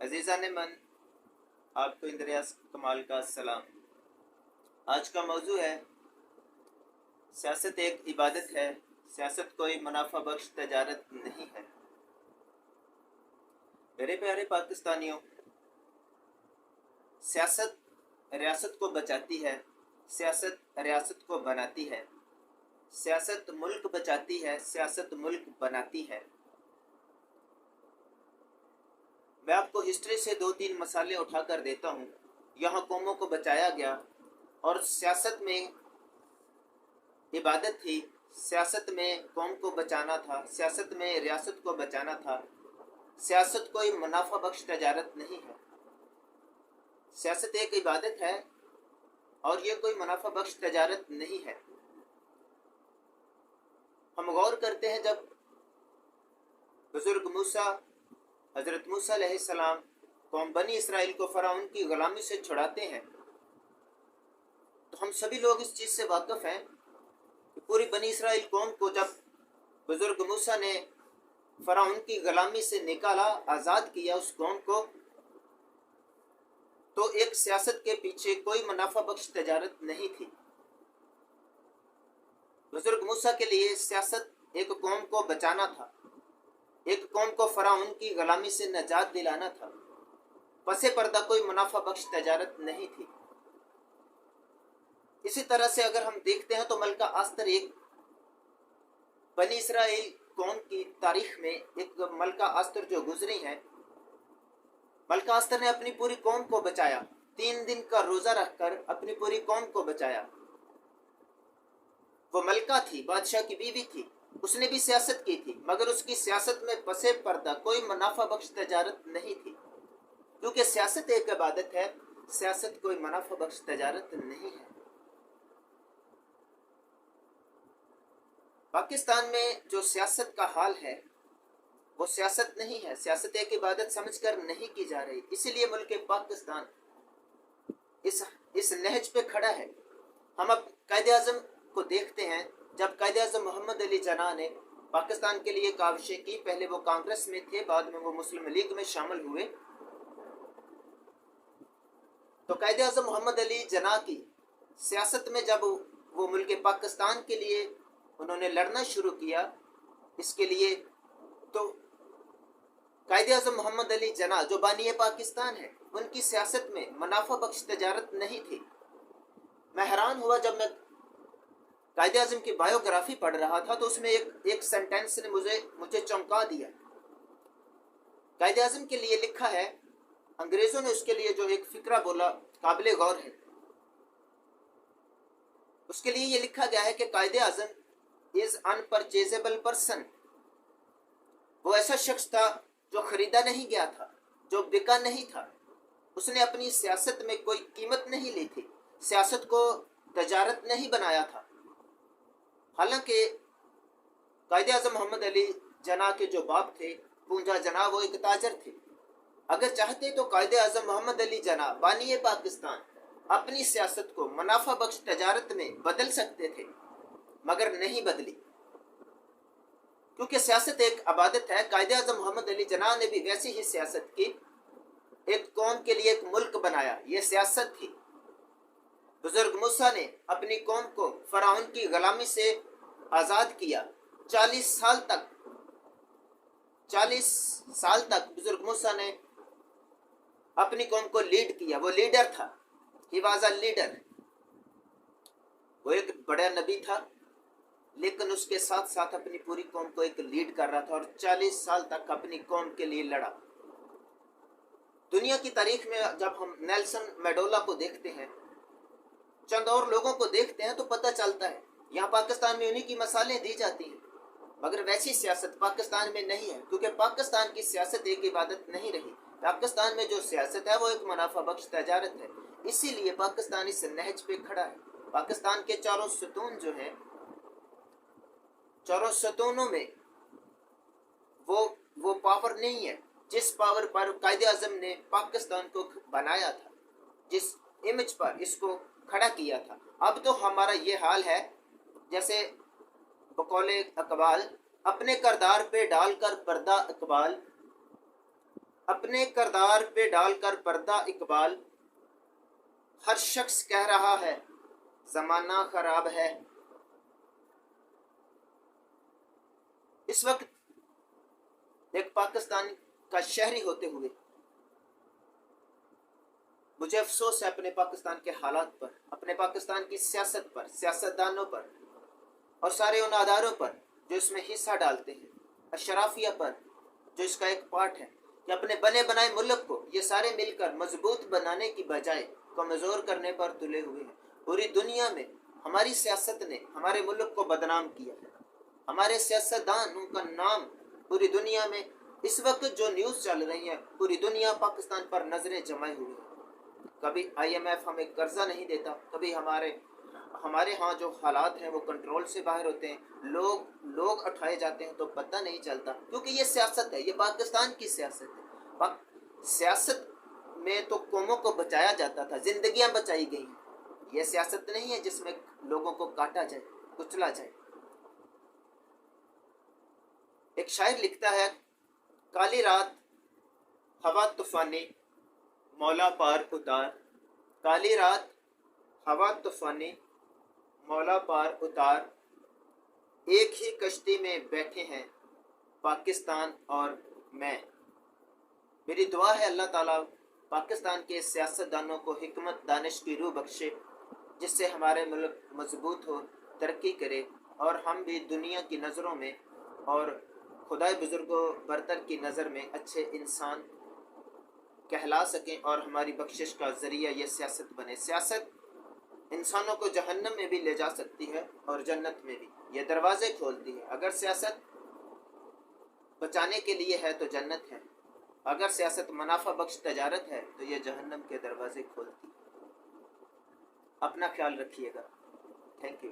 عزیزان من، آپ کو اندریاس کمال کا سلام۔ آج کا موضوع ہے سیاست ایک عبادت ہے، سیاست کوئی منافع بخش تجارت نہیں ہے۔ میرے پیارے پاکستانیوں، سیاست ریاست کو بچاتی ہے، سیاست ریاست کو بناتی ہے، سیاست ملک بچاتی ہے، سیاست ملک بناتی ہے۔ میں آپ کو ہسٹری سے 2-3 مثالیں اٹھا کر دیتا ہوں۔ یہاں قوموں کو بچایا گیا اور سیاست میں عبادت تھی، سیاست میں قوم کو بچانا تھا، سیاست میں ریاست کو بچانا تھا۔ سیاست کوئی منافع بخش تجارت نہیں ہے، سیاست ایک عبادت ہے اور یہ کوئی منافع بخش تجارت نہیں ہے۔ ہم غور کرتے ہیں، جب بزرگ موسیٰ حضرت موسیٰ علیہ السلام قوم بنی اسرائیل کو فرعون کی غلامی سے چھڑاتے ہیں، تو ہم سبھی لوگ اس چیز سے واقف ہیں کہ پوری بنی اسرائیل قوم کو جب بزرگ موسیٰ نے فرعون کی غلامی سے نکالا، آزاد کیا اس قوم کو، تو ایک سیاست کے پیچھے کوئی منافع بخش تجارت نہیں تھی۔ بزرگ موسیٰ کے لیے سیاست ایک قوم کو بچانا تھا، ایک قوم کو فرعون کی غلامی سے نجات دلانا تھا، پس پردہ کوئی منافع بخش تجارت نہیں تھی۔ اسی طرح سے اگر ہم دیکھتے ہیں تو ملکہ آستر ایک بنی اسرائیل قوم کی تاریخ میں ایک ملکہ آستر جو گزری ہیں، ملکہ آستر نے اپنی پوری قوم کو بچایا، 3 دن کا روزہ رکھ کر اپنی پوری قوم کو بچایا۔ وہ ملکہ تھی، بادشاہ کی بیوی تھی، اس نے بھی سیاست کی تھی، مگر اس کی سیاست میں پس پردہ کوئی منافع بخش تجارت نہیں تھی، کیونکہ سیاست ایک عبادت ہے، سیاست کوئی منافع بخش تجارت نہیں ہے۔ پاکستان میں جو سیاست کا حال ہے وہ سیاست نہیں ہے، سیاست ایک عبادت سمجھ کر نہیں کی جا رہی، اسی لیے ملک پاکستان اس نہج پہ کھڑا ہے۔ ہم اب قائد اعظم کو دیکھتے ہیں، جب قائد اعظم محمد علی جناح نے پاکستان کے لیے کاوشیں کی، پہلے وہ کانگریس میں تھے، بعد میں وہ مسلم لیگ میں شامل ہوئے، تو قائد اعظم محمد علی جناح کی سیاست میں جب وہ ملک پاکستان کے لیے انہوں نے لڑنا شروع کیا، اس کے لیے، تو قائد اعظم محمد علی جناح جو بانی پاکستان ہے، ان کی سیاست میں منافع بخش تجارت نہیں تھی۔ میں حیران ہوا جب میں قائد اعظم کی بایوگرافی پڑھ رہا تھا، تو اس میں ایک سینٹینس نے مجھے چونکا دیا۔ قائد اعظم کے لیے لکھا ہے، انگریزوں نے اس کے لیے جو ایک فقرہ بولا قابل غور ہے، اس کے لیے یہ لکھا گیا ہے کہ قائد اعظم از ان پرچیزیبل پرسن، وہ ایسا شخص تھا جو خریدا نہیں گیا تھا، جو بکا نہیں تھا، اس نے اپنی سیاست میں کوئی قیمت نہیں لی تھی، سیاست کو تجارت نہیں بنایا تھا۔ حالانکہ قائد اعظم محمد علی جناح کے جو باپ تھے پونجا جناح، وہ ایک تاجر تھے، اگر چاہتے تو قائد اعظم محمد علی جناح بانی پاکستان اپنی سیاست کو منافع بخش تجارت میں بدل سکتے تھے، مگر نہیں بدلی، کیونکہ سیاست ایک عبادت ہے۔ قائد اعظم محمد علی جناح نے بھی ویسی ہی سیاست کی، ایک قوم کے لیے ایک ملک بنایا، یہ سیاست تھی۔ بزرگ موسیٰ نے اپنی قوم کو فرعون کی غلامی سے آزاد کیا، 40 سال تک بزرگ موسیٰ نے اپنی قوم کو لیڈ کیا، وہ لیڈر تھا، ہی واز اے لیڈر، وہ ایک بڑا نبی تھا، لیکن اس کے ساتھ ساتھ اپنی پوری قوم کو ایک لیڈ کر رہا تھا، اور 40 سال تک اپنی قوم کے لیے لڑا۔ دنیا کی تاریخ میں جب ہم نیلسن میڈولا کو دیکھتے ہیں، چند اور لوگوں کو دیکھتے ہیں، تو پتہ چلتا ہے یہاں پاکستان میں انہی کی مثالیں دی جاتی ہیں، مگر ویسی سیاست پاکستان میں نہیں ہے، کیونکہ پاکستان کی سیاست ایک عبادت نہیں رہی۔ پاکستان میں جو سیاست ہے وہ ایک منافع بخش تجارت ہے، اسی لیے پاکستان اس نہج پہ کھڑا ہے۔ پاکستان کے چاروں ستون جو ہیں، چاروں ستونوں میں وہ پاور نہیں ہے جس پاور پر قائد اعظم نے پاکستان کو بنایا تھا، جس امیج پر اس کو کھڑا کیا تھا۔ اب تو ہمارا یہ حال ہے جیسے بقول اقبال، اپنے کردار پہ ڈال کر پردہ اقبال، اپنے کردار پہ ڈال کر پردہ اقبال، ہر شخص کہہ رہا ہے زمانہ خراب ہے۔ اس وقت ایک پاکستان کا شہری ہوتے ہوئے مجھے افسوس ہے اپنے پاکستان کے حالات پر، اپنے پاکستان کی سیاست پر، سیاستدانوں پر، اور سارے ان اداروں پر جو اس میں حصہ ڈالتے ہیں، اشرافیہ پر جو اس کا ایک پارٹ ہے، کہ اپنے بنے بنائے ملک کو یہ سارے مل کر مضبوط بنانے کی بجائے کمزور کرنے پر تلے ہوئے ہیں۔ پوری دنیا میں ہماری سیاست نے ہمارے ملک کو بدنام کیا ہے، ہمارے سیاستدانوں کا نام پوری دنیا میں، اس وقت جو نیوز چل رہی ہے پوری دنیا پاکستان پر نظریں جمائے ہوئے ہیں۔ کبھی IMF ہمیں قرضہ نہیں دیتا، کبھی ہمارے ہاں جو حالات ہیں وہ کنٹرول سے باہر ہوتے ہیں، لوگ اٹھائے جاتے ہیں تو پتہ نہیں چلتا، کیونکہ یہ سیاست ہے، یہ پاکستان کی سیاست ہے۔ سیاست میں تو قوموں کو بچایا جاتا تھا، زندگیاں بچائی گئی ہیں، یہ سیاست نہیں ہے جس میں لوگوں کو کاٹا جائے، کچلا جائے۔ ایک شاعر لکھتا ہے، کالی رات ہوا طوفانی مولا پار اتار، کالی رات ہوا طوفانی مولا پار اتار، ایک ہی کشتی میں بیٹھے ہیں پاکستان اور میں۔ میری دعا ہے اللہ تعالیٰ پاکستان کے سیاستدانوں کو حکمت دانش کی روح بخشے، جس سے ہمارے ملک مضبوط ہو، ترقی کرے، اور ہم بھی دنیا کی نظروں میں اور خدائے بزرگوں برتر کی نظر میں اچھے انسان کہلا سکیں، اور ہماری بخشش کا ذریعہ یہ سیاست بنے۔ سیاست انسانوں کو جہنم میں بھی لے جا سکتی ہے اور جنت میں بھی، یہ دروازے کھولتی ہے۔ اگر سیاست بچانے کے لیے ہے تو جنت ہے، اگر سیاست منافع بخش تجارت ہے تو یہ جہنم کے دروازے کھولتی ہے۔ اپنا خیال رکھیے گا۔ Thank you.